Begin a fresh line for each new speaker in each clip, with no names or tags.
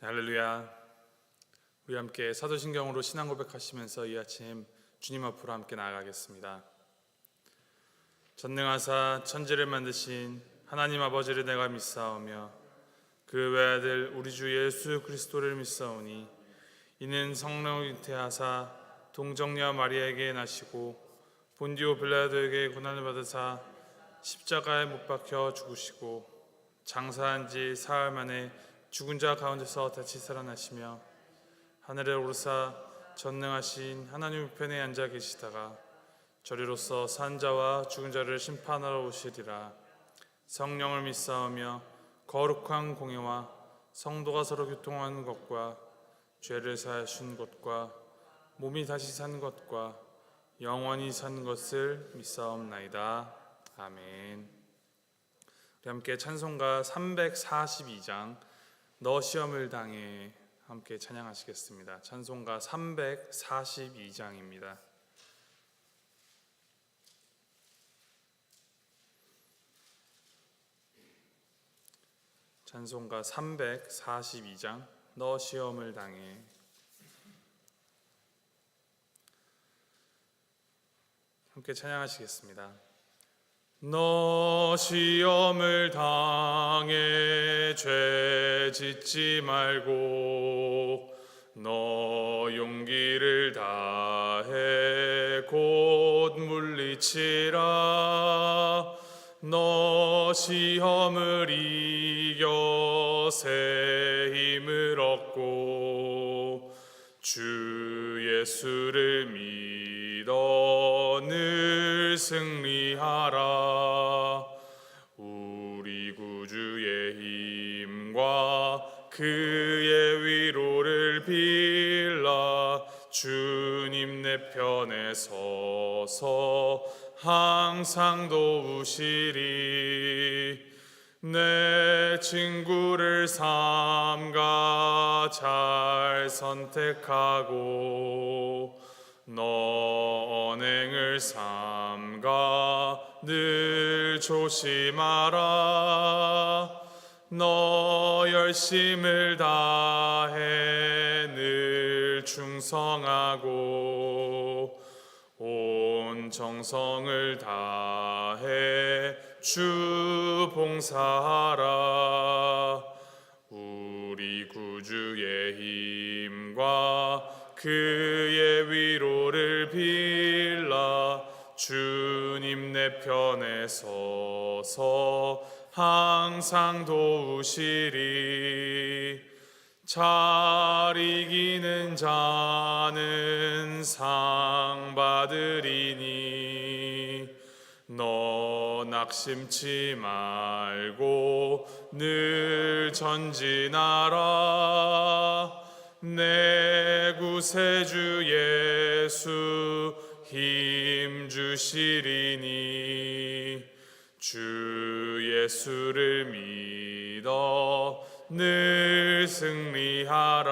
할렐루야. 우리 함께 사도신경으로 신앙 고백하시면서 이 아침 주님 앞으로 함께 나아가겠습니다. 전능하사 천지를 만드신 하나님 아버지를 내가 믿사오며 그 외아들 우리 주 예수 그리스도를 믿사오니 이는 성령을 잉태하사 동정녀 마리아에게 나시고 본디오 빌라도에게 고난을 받으사 십자가에 못 박혀 죽으시고 장사한 지 사흘 만에 죽은 자 가운데서 다시 살아나시며 하늘에 오르사 전능하신 하나님 우편에 앉아 계시다가 저리로서 산 자와 죽은 자를 심판하러 오시리라. 성령을 믿사오며 거룩한 공예와 성도가 서로 교통하는 것과 죄를 사하신 것과 몸이 다시 사는 것과 영원히 사는 것을 믿사옵나이다. 아멘. 우리 함께 찬송가 342장 너 시험을 당해 함께 찬양하시겠습니다. 찬송가 342장입니다. 찬송가 342장 너 시험을 당해. 함께 찬양하시겠습니다. 너 시험을 당해 죄 짓지 말고 너 용기를 다해 곧 물리치라. 너 시험을 이겨 새 힘을 얻고 주 예수를 믿어 늘 승리하라. 우리 구주의 힘과 그의 위로를 빌라. 주님 내 편에 서서 항상 도우시리. 내 친구를 삼가 잘 선택하고 너 언행을 삼가 늘 조심하라. 너 열심을 다해 늘 충성하고 온 정성을 다해 주 봉사하라. 우리 구주의 힘과 그의 위로를 빌라. 주님 내 편에 서서 항상 도우시리. 잘 이기는 자는 상 받으리니 너 낙심치 말고 늘 전진하라. 내 구세주 예수 힘 주시리니 주 예수를 믿어 늘 승리하라.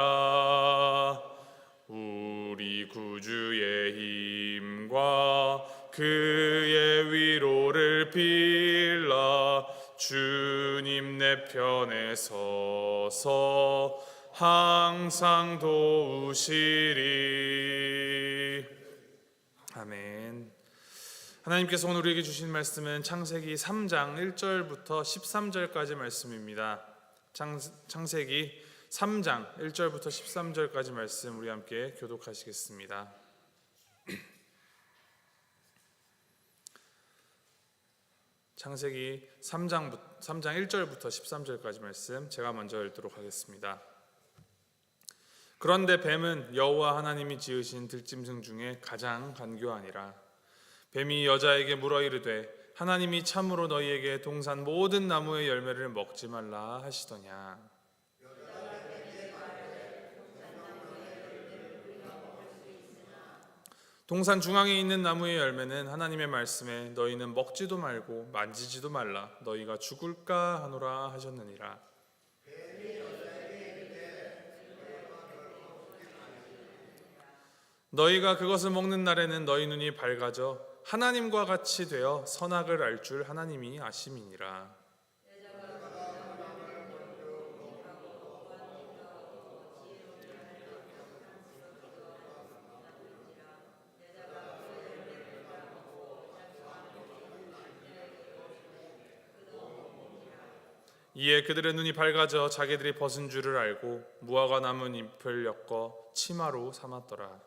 우리 구주의 힘과 그의 위로를 빌라. 주님 내 편에 서서 항상 도우시리. 아멘. 하나님께서 오늘 우리에게 주신 말씀은 창세기 3장 1절부터 13절까지 말씀입니다. 창세기 3장 1절부터 13절까지 말씀 우리 함께 교독하시겠습니다. 창세기 3장 1절부터 13절까지 말씀 제가 먼저 읽도록 하겠습니다. 그런데 뱀은 여호와 하나님이 지으신 들짐승 중에 가장 간교하니라. 뱀이 여자에게 물어 이르되 하나님이 참으로 너희에게 동산 모든 나무의 열매를 먹지 말라 하시더냐. 동산 중앙에 있는 나무의 열매는 하나님의 말씀에 너희는 먹지도 말고 만지지도 말라 너희가 죽을까 하노라 하셨느니라. 너희가 그것을 먹는 날에는 너희 눈이 밝아져 하나님과 같이 되어 선악을 알 줄 하나님이 아심이니라. 이에 그들의 눈이 밝아져 자기들이 벗은 줄을 알고 무화과 나무 잎을 엮어 치마로 삼았더라.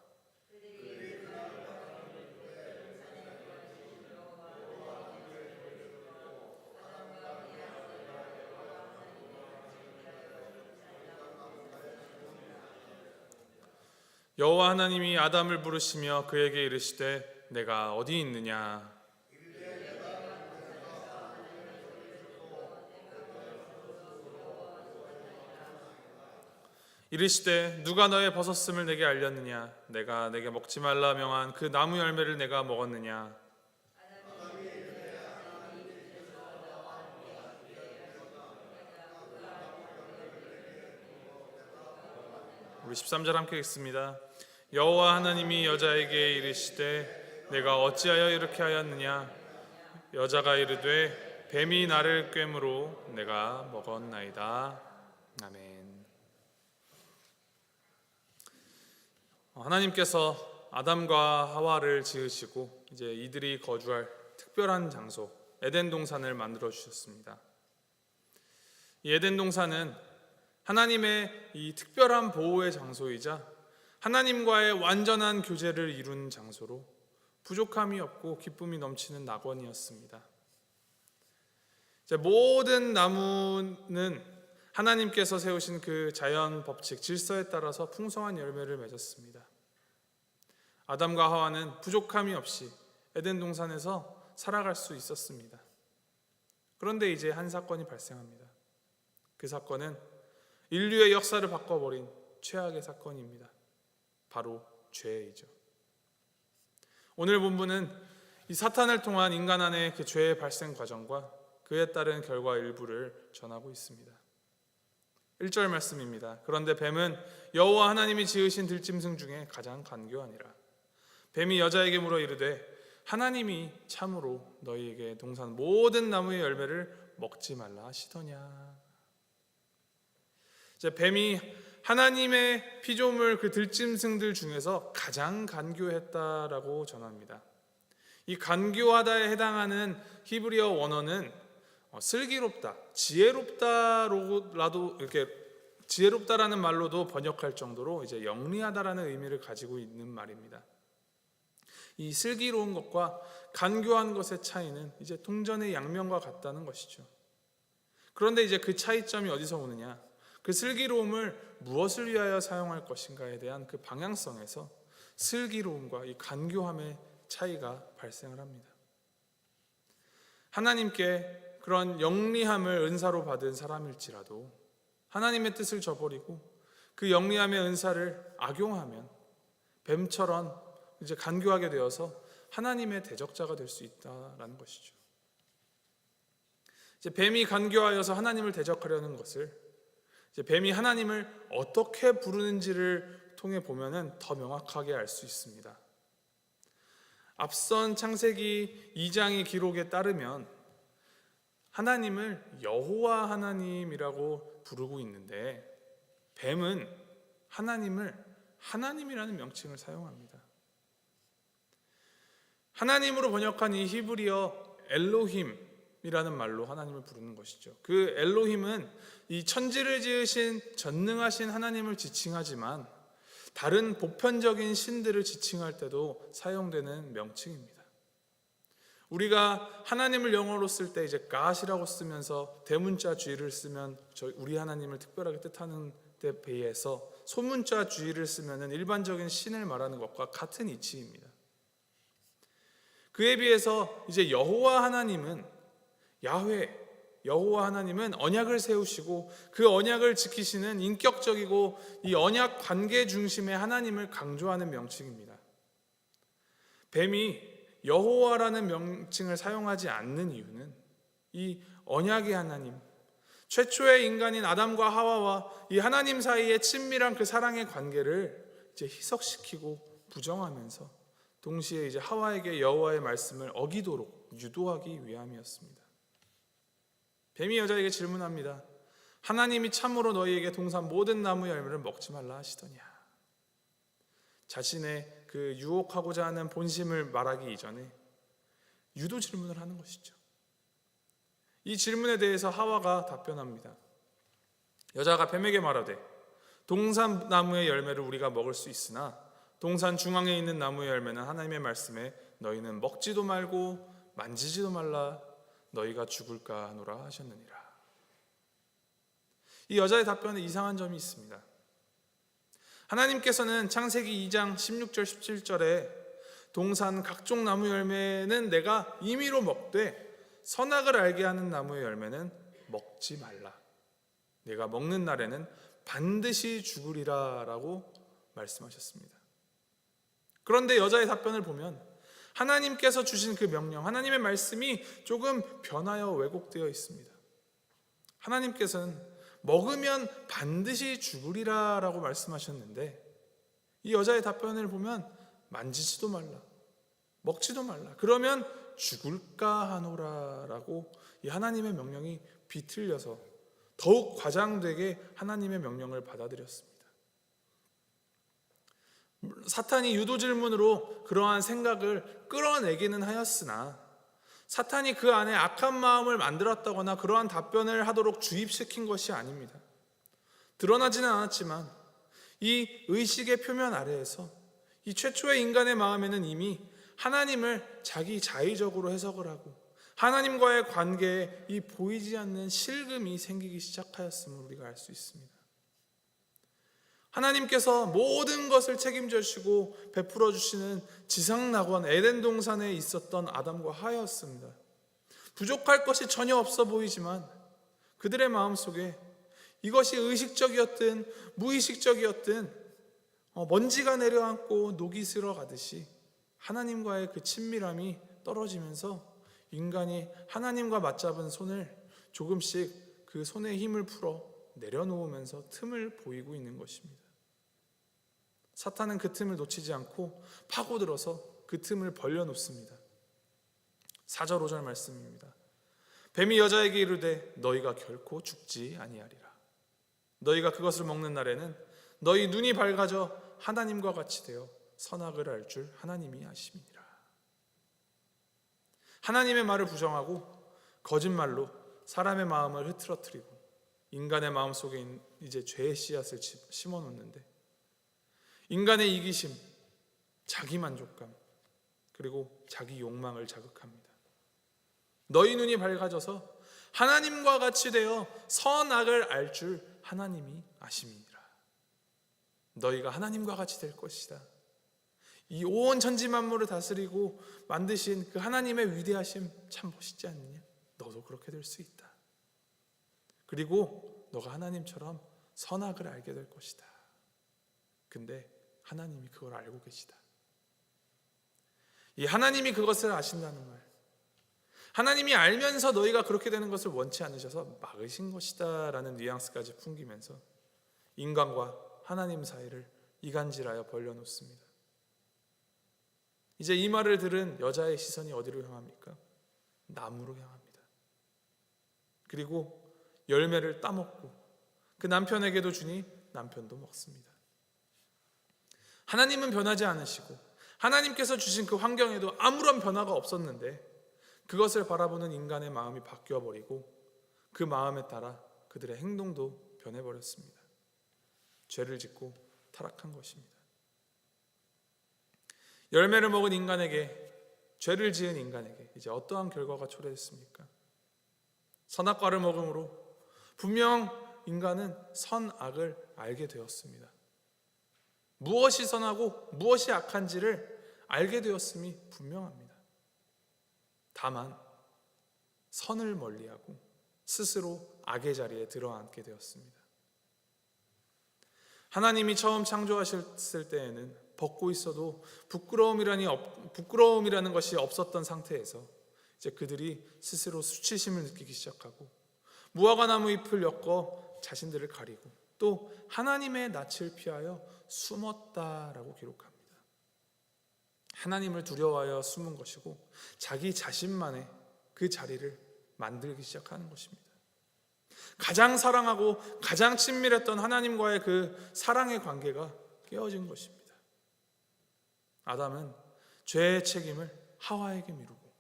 여호와 하나님이 아담을 부르시며 그에게 이르시되 내가 어디 있느냐. 이르시되 누가 너의 벗었음을 내게 알렸느냐. 내가 내게 먹지 말라 명한 그 나무 열매를 내가 먹었느냐. 우리 13절 함께 읽습니다. 여호와 하나님이 여자에게 이르시되 내가 어찌하여 이렇게 하였느냐. 여자가 이르되 뱀이 나를 꿰므로 내가 먹었나이다. 아멘. 하나님께서 아담과 하와를 지으시고 이제 이들이 거주할 특별한 장소 에덴 동산을 만들어 주셨습니다. 이 에덴 동산은 하나님의 이 특별한 보호의 장소이자 하나님과의 완전한 교제를 이룬 장소로 부족함이 없고 기쁨이 넘치는 낙원이었습니다. 이제 모든 나무는 하나님께서 세우신 그 자연 법칙, 질서에 따라서 풍성한 열매를 맺었습니다. 아담과 하와는 부족함이 없이 에덴 동산에서 살아갈 수 있었습니다. 그런데 이제 한 사건이 발생합니다. 그 사건은 인류의 역사를 바꿔버린 최악의 사건입니다. 바로 죄이죠. 오늘 본문은 이 사탄을 통한 인간 안의 그 죄의 발생 과정과 그에 따른 결과 일부를 전하고 있습니다. 1절 말씀입니다. 그런데 뱀은 여호와 하나님이 지으신 들짐승 중에 가장 간교하니라. 뱀이 여자에게 물어 이르되 하나님이 참으로 너희에게 동산 모든 나무의 열매를 먹지 말라 하시더냐. 이제 뱀이 하나님의 피조물 그 들짐승들 중에서 가장 간교했다라고 전합니다. 이 간교하다에 해당하는 히브리어 원어는 슬기롭다, 지혜롭다라도 이렇게 지혜롭다라는 말로도 번역할 정도로 이제 영리하다라는 의미를 가지고 있는 말입니다. 이 슬기로운 것과 간교한 것의 차이는 이제 동전의 양면과 같다는 것이죠. 그런데 이제 그 차이점이 어디서 오느냐? 그 슬기로움을 무엇을 위하여 사용할 것인가에 대한 그 방향성에서 슬기로움과 이 간교함의 차이가 발생을 합니다. 하나님께 그런 영리함을 은사로 받은 사람일지라도 하나님의 뜻을 저버리고 그 영리함의 은사를 악용하면 뱀처럼 이제 간교하게 되어서 하나님의 대적자가 될 수 있다라는 것이죠. 이제 뱀이 간교하여서 하나님을 대적하려는 것을 이제 뱀이 하나님을 어떻게 부르는지를 통해 보면은 더 명확하게 알 수 있습니다. 앞선 창세기 2장의 기록에 따르면 하나님을 여호와 하나님이라고 부르고 있는데 뱀은 하나님을 하나님이라는 명칭을 사용합니다. 하나님으로 번역한 이 히브리어 엘로힘이라는 말로 하나님을 부르는 것이죠. 그 엘로힘은 이 천지를 지으신 전능하신 하나님을 지칭하지만 다른 보편적인 신들을 지칭할 때도 사용되는 명칭입니다. 우리가 하나님을 영어로 쓸 때 이제 God이라고 쓰면서 대문자 G를 쓰면 우리 하나님을 특별하게 뜻하는 데 비해서 소문자 G를 쓰면 일반적인 신을 말하는 것과 같은 이치입니다. 그에 비해서 이제 여호와 하나님은 여호와 하나님은 언약을 세우시고 그 언약을 지키시는 인격적이고 이 언약 관계 중심의 하나님을 강조하는 명칭입니다. 뱀이 여호와라는 명칭을 사용하지 않는 이유는 이 언약의 하나님, 최초의 인간인 아담과 하와와 이 하나님 사이의 친밀한 그 사랑의 관계를 이제 희석시키고 부정하면서 동시에 이제 하와에게 여호와의 말씀을 어기도록 유도하기 위함이었습니다. 뱀이 여자에게 질문합니다. 하나님이 참으로 너희에게 동산 모든 나무 열매를 먹지 말라 하시더냐. 자신의 그 유혹하고자 하는 본심을 말하기 이전에 유도 질문을 하는 것이죠. 이 질문에 대해서 하와가 답변합니다. 여자가 뱀에게 말하되 동산 나무의 열매를 우리가 먹을 수 있으나 동산 중앙에 있는 나무의 열매는 하나님의 말씀에 너희는 먹지도 말고 만지지도 말라 너희가 죽을까 하노라 하셨느니라. 이 여자의 답변에 이상한 점이 있습니다. 하나님께서는 창세기 2장 16절 17절에 동산 각종 나무 열매는 내가 임의로 먹되 선악을 알게 하는 나무의 열매는 먹지 말라. 내가 먹는 날에는 반드시 죽으리라 라고 말씀하셨습니다. 그런데 여자의 답변을 보면 하나님께서 주신 그 명령, 하나님의 말씀이 조금 변하여 왜곡되어 있습니다. 하나님께서는 먹으면 반드시 죽으리라 라고 말씀하셨는데 이 여자의 답변을 보면 만지지도 말라, 먹지도 말라, 그러면 죽을까 하노라 라고 이 하나님의 명령이 비틀려서 더욱 과장되게 하나님의 명령을 받아들였습니다. 사탄이 유도 질문으로 그러한 생각을 끌어내기는 하였으나 사탄이 그 안에 악한 마음을 만들었다거나 그러한 답변을 하도록 주입시킨 것이 아닙니다. 드러나지는 않았지만 이 의식의 표면 아래에서 이 최초의 인간의 마음에는 이미 하나님을 자기 자의적으로 해석을 하고 하나님과의 관계에 이 보이지 않는 실금이 생기기 시작하였음을 우리가 알 수 있습니다. 하나님께서 모든 것을 책임져 주시고 베풀어 주시는 지상낙원 에덴 동산에 있었던 아담과 하와였습니다. 부족할 것이 전혀 없어 보이지만 그들의 마음속에 이것이 의식적이었든 무의식적이었든 먼지가 내려앉고 녹이 슬어가듯이 하나님과의 그 친밀함이 떨어지면서 인간이 하나님과 맞잡은 손을 조금씩 그 손의 힘을 풀어 내려놓으면서 틈을 보이고 있는 것입니다. 사탄은 그 틈을 놓치지 않고 파고들어서 그 틈을 벌려놓습니다. 4절 5절 말씀입니다. 뱀이 여자에게 이르되 너희가 결코 죽지 아니하리라. 너희가 그것을 먹는 날에는 너희 눈이 밝아져 하나님과 같이 되어 선악을 알 줄 하나님이 아심이니라. 하나님의 말을 부정하고 거짓말로 사람의 마음을 흐트러뜨리고 인간의 마음속에 이제 죄의 씨앗을 심어놓는데 인간의 이기심, 자기 만족감, 그리고 자기 욕망을 자극합니다. 너희 눈이 밝아져서 하나님과 같이 되어 선악을 알 줄 하나님이 아심이니라. 너희가 하나님과 같이 될 것이다. 이 온 천지 만물을 다스리고 만드신 그 하나님의 위대하심 참 멋있지 않느냐? 너도 그렇게 될 수 있다. 그리고 너가 하나님처럼 선악을 알게 될 것이다. 근데 하나님이 그걸 알고 계시다. 이 하나님이 그것을 아신다는 말, 하나님이 알면서 너희가 그렇게 되는 것을 원치 않으셔서 막으신 것이다 라는 뉘앙스까지 풍기면서 인간과 하나님 사이를 이간질하여 벌려놓습니다. 이제 이 말을 들은 여자의 시선이 어디로 향합니까? 나무로 향합니다. 그리고 열매를 따먹고 그 남편에게도 주니 남편도 먹습니다. 하나님은 변하지 않으시고 하나님께서 주신 그 환경에도 아무런 변화가 없었는데 그것을 바라보는 인간의 마음이 바뀌어버리고 그 마음에 따라 그들의 행동도 변해버렸습니다. 죄를 짓고 타락한 것입니다. 열매를 먹은 인간에게, 죄를 지은 인간에게 이제 어떠한 결과가 초래했습니까? 선악과를 먹음으로 분명 인간은 선악을 알게 되었습니다. 무엇이 선하고 무엇이 악한지를 알게 되었음이 분명합니다. 다만 선을 멀리하고 스스로 악의 자리에 들어앉게 되었습니다. 하나님이 처음 창조하셨을 때에는 벗고 있어도 부끄러움이라는 것이 없었던 상태에서 이제 그들이 스스로 수치심을 느끼기 시작하고 무화과나무 잎을 엮어 자신들을 가리고 또 하나님의 낯을 피하여 숨었다라고 기록합니다. 하나님을 두려워하여 숨은 것이고 자기 자신만의 그 자리를 만들기 시작하는 것입니다. 가장 사랑하고 가장 친밀했던 하나님과의 그 사랑의 관계가 깨어진 것입니다. 아담은 죄의 책임을 하와에게 미루고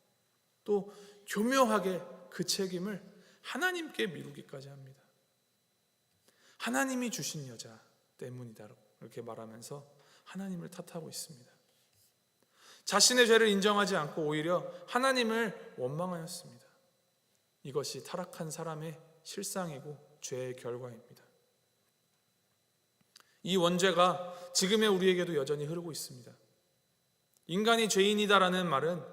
또 교묘하게 그 책임을 하나님께 미루기까지 합니다. 하나님이 주신 여자 때문이다 이렇게 말하면서 하나님을 탓하고 있습니다. 자신의 죄를 인정하지 않고 오히려 하나님을 원망하였습니다. 이것이 타락한 사람의 실상이고 죄의 결과입니다. 이 원죄가 지금의 우리에게도 여전히 흐르고 있습니다. 인간이 죄인이다라는 말은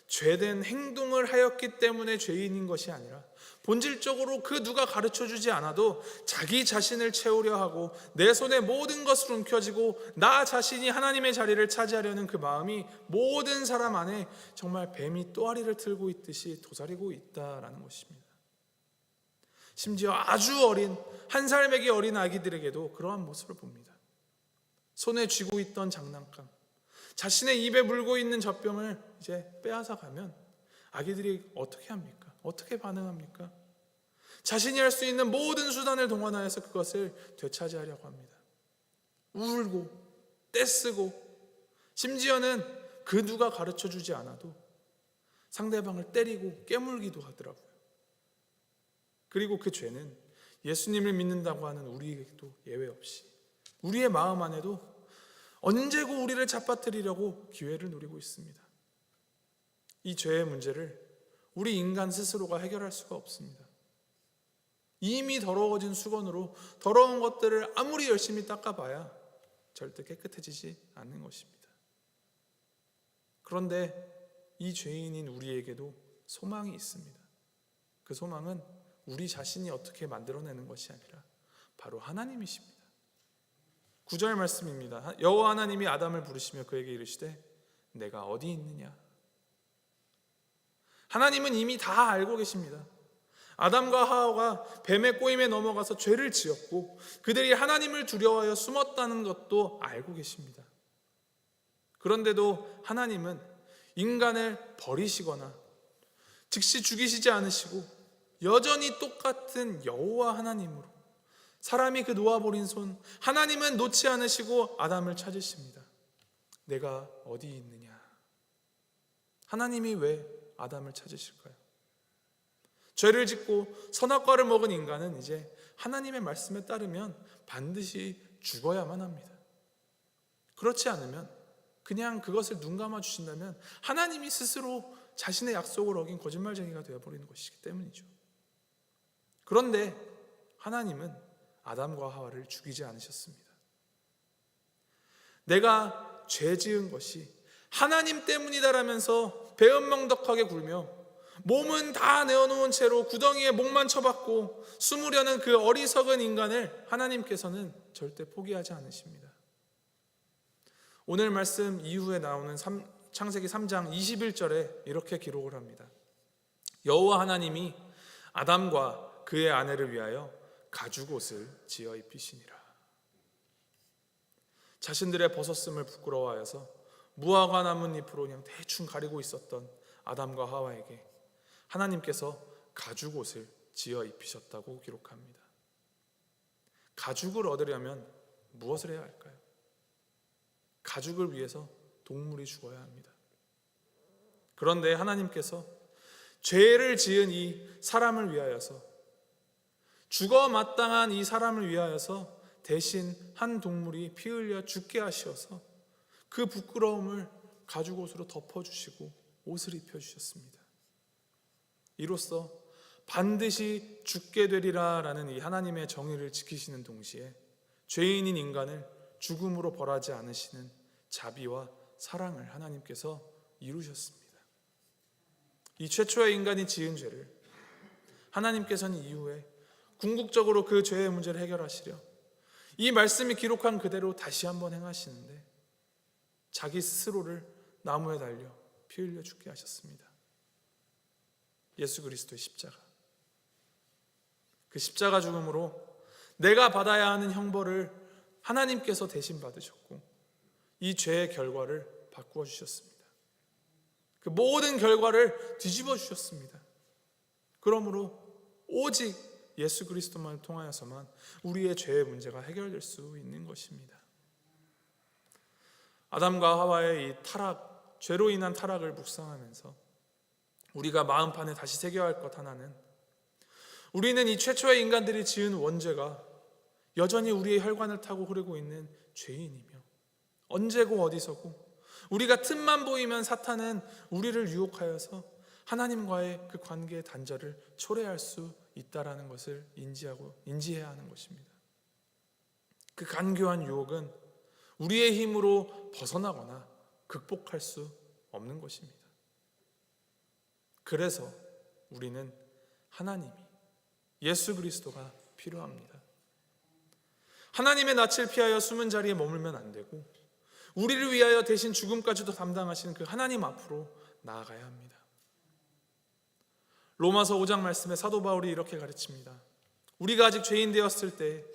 죄된 행동을 하였기 때문에 죄인인 것이 아니라 본질적으로 그 누가 가르쳐주지 않아도 자기 자신을 채우려 하고 내 손에 모든 것을 움켜쥐고 나 자신이 하나님의 자리를 차지하려는 그 마음이 모든 사람 안에 정말 뱀이 또아리를 틀고 있듯이 도사리고 있다라는 것입니다. 심지어 아주 어린 1살 먹이 어린 아기들에게도 그러한 모습을 봅니다. 손에 쥐고 있던 장난감, 자신의 입에 물고 있는 젖병을 이제 빼앗아 가면 아기들이 어떻게 합니까? 어떻게 반응합니까? 자신이 할 수 있는 모든 수단을 동원하여서 그것을 되찾이하려고 합니다. 울고 떼쓰고 심지어는 그 누가 가르쳐주지 않아도 상대방을 때리고 깨물기도 하더라고요. 그리고 그 죄는 예수님을 믿는다고 하는 우리에게도 예외 없이 우리의 마음 안에도 언제고 우리를 잡아뜨리려고 기회를 노리고 있습니다. 이 죄의 문제를 우리 인간 스스로가 해결할 수가 없습니다. 이미 더러워진 수건으로 더러운 것들을 아무리 열심히 닦아봐야 절대 깨끗해지지 않는 것입니다. 그런데 이 죄인인 우리에게도 소망이 있습니다. 그 소망은 우리 자신이 어떻게 만들어내는 것이 아니라 바로 하나님이십니다. 9절 말씀입니다. 여호와 하나님이 아담을 부르시며 그에게 이르시되 내가 어디 있느냐. 하나님은 이미 다 알고 계십니다. 아담과 하와가 뱀의 꼬임에 넘어가서 죄를 지었고 그들이 하나님을 두려워하여 숨었다는 것도 알고 계십니다. 그런데도 하나님은 인간을 버리시거나 즉시 죽이시지 않으시고 여전히 똑같은 여호와 하나님으로 사람이 그 놓아버린 손 하나님은 놓지 않으시고 아담을 찾으십니다. 내가 어디 있느냐. 하나님이 왜 아담을 찾으실까요? 죄를 짓고 선악과를 먹은 인간은 이제 하나님의 말씀에 따르면 반드시 죽어야만 합니다. 그렇지 않으면 그냥 그것을 눈 감아 주신다면 하나님이 스스로 자신의 약속을 어긴 거짓말쟁이가 되어버리는 것이기 때문이죠. 그런데 하나님은 아담과 하와를 죽이지 않으셨습니다. 내가 죄 지은 것이 하나님 때문이다라면서 배은망덕하게 굴며 몸은 다 내어놓은 채로 구덩이에 목만 쳐박고 숨으려는 그 어리석은 인간을 하나님께서는 절대 포기하지 않으십니다. 오늘 말씀 이후에 나오는 창세기 3장 21절에 이렇게 기록을 합니다. 여호와 하나님이 아담과 그의 아내를 위하여 가죽옷을 지어 입히시니라. 자신들의 벗었음을 부끄러워하여서 무화과 나뭇잎으로 그냥 대충 가리고 있었던 아담과 하와에게 하나님께서 가죽옷을 지어 입히셨다고 기록합니다. 가죽을 얻으려면 무엇을 해야 할까요? 가죽을 위해서 동물이 죽어야 합니다. 그런데 하나님께서 죄를 지은 이 사람을 위하여서 죽어 마땅한 이 사람을 위하여서 대신 한 동물이 피 흘려 죽게 하셔서 그 부끄러움을 가죽옷으로 덮어주시고 옷을 입혀주셨습니다. 이로써 반드시 죽게 되리라 라는 이 하나님의 정의를 지키시는 동시에 죄인인 인간을 죽음으로 벌하지 않으시는 자비와 사랑을 하나님께서 이루셨습니다. 이 최초의 인간이 지은 죄를 하나님께서는 이후에 궁극적으로 그 죄의 문제를 해결하시려 이 말씀이 기록한 그대로 다시 한번 행하시는데 자기 스스로를 나무에 달려 피 흘려 죽게 하셨습니다. 예수 그리스도의 십자가, 그 십자가 죽음으로 내가 받아야 하는 형벌을 하나님께서 대신 받으셨고 이 죄의 결과를 바꾸어 주셨습니다. 그 모든 결과를 뒤집어 주셨습니다. 그러므로 오직 예수 그리스도만 통하여서만 우리의 죄의 문제가 해결될 수 있는 것입니다. 아담과 하와의 이 타락, 죄로 인한 타락을 묵상하면서 우리가 마음판에 다시 새겨야 할 것 하나는 우리는 이 최초의 인간들이 지은 원죄가 여전히 우리의 혈관을 타고 흐르고 있는 죄인이며, 언제고 어디서고 우리가 틈만 보이면 사탄은 우리를 유혹하여서 하나님과의 그 관계의 단절을 초래할 수 있다라는 것을 인지해야 하는 것입니다. 그 간교한 유혹은 우리의 힘으로 벗어나거나 극복할 수 없는 것입니다. 그래서 우리는 하나님이, 예수 그리스도가 필요합니다. 하나님의 낯을 피하여 숨은 자리에 머물면 안 되고, 우리를 위하여 대신 죽음까지도 담당하신 그 하나님 앞으로 나아가야 합니다. 로마서 5장 말씀에 사도 바울이 이렇게 가르칩니다. 우리가 아직 죄인 되었을 때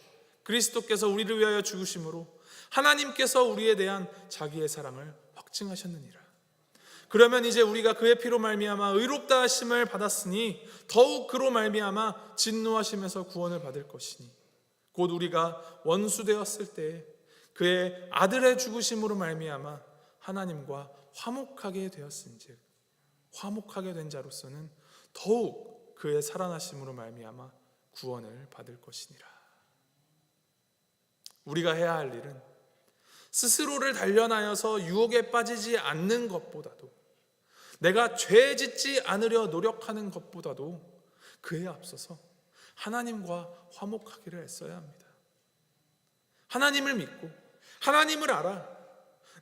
그리스도께서 우리를 위하여 죽으심으로 하나님께서 우리에 대한 자기의 사랑을 확증하셨느니라. 그러면 이제 우리가 그의 피로 말미암아 의롭다 하심을 받았으니 더욱 그로 말미암아 진노하심에서 구원을 받을 것이니, 곧 우리가 원수 되었을 때 그의 아들의 죽으심으로 말미암아 하나님과 화목하게 되었은즉 화목하게 된 자로서는 더욱 그의 살아나심으로 말미암아 구원을 받을 것이니라. 우리가 해야 할 일은 스스로를 단련하여서 유혹에 빠지지 않는 것보다도, 내가 죄 짓지 않으려 노력하는 것보다도 그에 앞서서 하나님과 화목하기를 애써야 합니다. 하나님을 믿고 하나님을 알아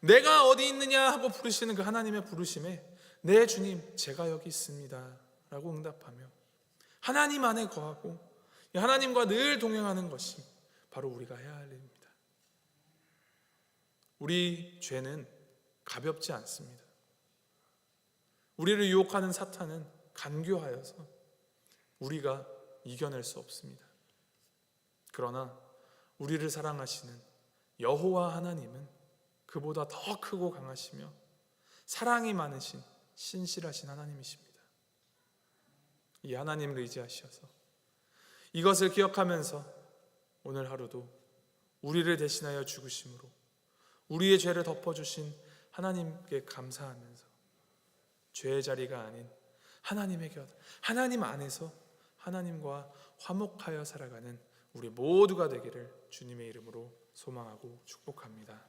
내가 어디 있느냐 하고 부르시는 그 하나님의 부르심에 네 주님 제가 여기 있습니다 라고 응답하며 하나님 안에 거하고 하나님과 늘 동행하는 것이 바로 우리가 해야 할 일입니다. 우리 죄는 가볍지 않습니다. 우리를 유혹하는 사탄은 간교하여서 우리가 이겨낼 수 없습니다. 그러나 우리를 사랑하시는 여호와 하나님은 그보다 더 크고 강하시며 사랑이 많으신 신실하신 하나님이십니다. 이 하나님을 의지하셔서 이것을 기억하면서 오늘 하루도 우리를 대신하여 죽으심으로 우리의 죄를 덮어주신 하나님께 감사하면서 죄의 자리가 아닌 하나님의 곁, 하나님 안에서 하나님과 화목하여 살아가는 우리 모두가 되기를 주님의 이름으로 소망하고 축복합니다.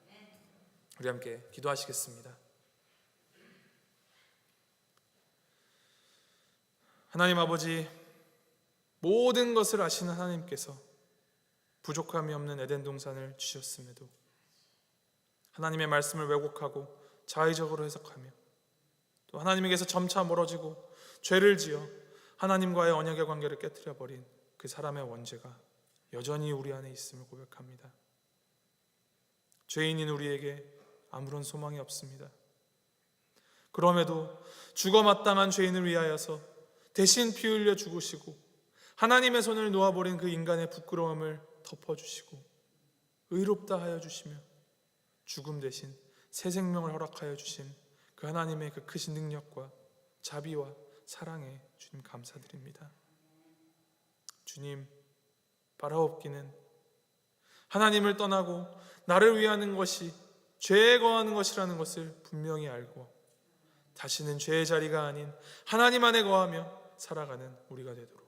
우리 함께 기도하시겠습니다. 하나님 아버지, 모든 것을 아시는 하나님께서 부족함이 없는 에덴 동산을 주셨음에도 하나님의 말씀을 왜곡하고 자의적으로 해석하며 또 하나님에게서 점차 멀어지고 죄를 지어 하나님과의 언약의 관계를 깨뜨려 버린 그 사람의 원죄가 여전히 우리 안에 있음을 고백합니다. 죄인인 우리에게 아무런 소망이 없습니다. 그럼에도 죽어 마땅한 죄인을 위하여서 대신 피 흘려 죽으시고 하나님의 손을 놓아버린 그 인간의 부끄러움을 덮어주시고 의롭다 하여 주시며 죽음 대신 새 생명을 허락하여 주신 그 하나님의 그 크신 능력과 자비와 사랑에 주님 감사드립니다. 주님, 바라옵기는 하나님을 떠나고 나를 위하는 것이 죄에 거하는 것이라는 것을 분명히 알고 다시는 죄의 자리가 아닌 하나님 안에 거하며 살아가는 우리가 되도록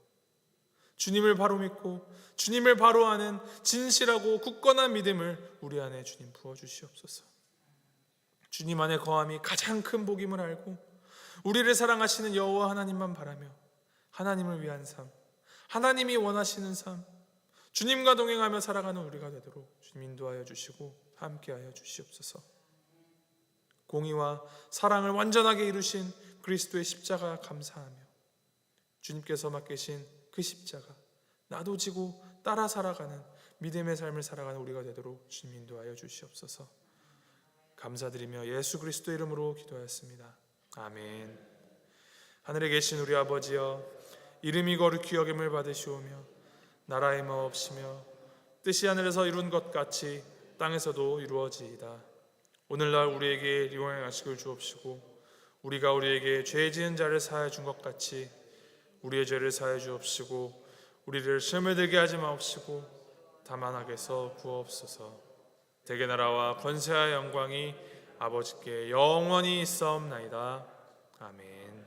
주님을 바로 믿고 주님을 바로 아는 진실하고 굳건한 믿음을 우리 안에 주님 부어주시옵소서. 주님 안에 거함이 가장 큰 복임을 알고 우리를 사랑하시는 여호와 하나님만 바라며 하나님을 위한 삶, 하나님이 원하시는 삶, 주님과 동행하며 살아가는 우리가 되도록 주님 인도하여 주시고 함께하여 주시옵소서. 공의와 사랑을 완전하게 이루신 그리스도의 십자가 감사하며 주님께서 맡기신 그 십자가 나도 지고 따라 살아가는 믿음의 삶을 살아가는 우리가 되도록 주님 인도하여 주시옵소서. 감사드리며 예수 그리스도 이름으로 기도하였습니다. 아멘. 하늘에 계신 우리 아버지여, 이름이 거룩히 여김을 받으시오며 나라의 마옵시며 뜻이 하늘에서 이룬 것 같이 땅에서도 이루어지이다. 오늘날 우리에게 일용할 양식을 주옵시고 우리가 우리에게 죄 지은 자를 사하여 준 것 같이 우리의 죄를 사하여 주옵시고 우리를 시험에 들게 하지 마옵시고 다만 악에서 구하옵소서. 대개 나라와 권세와 영광이 아버지께 영원히 있사옵나이다. 아멘.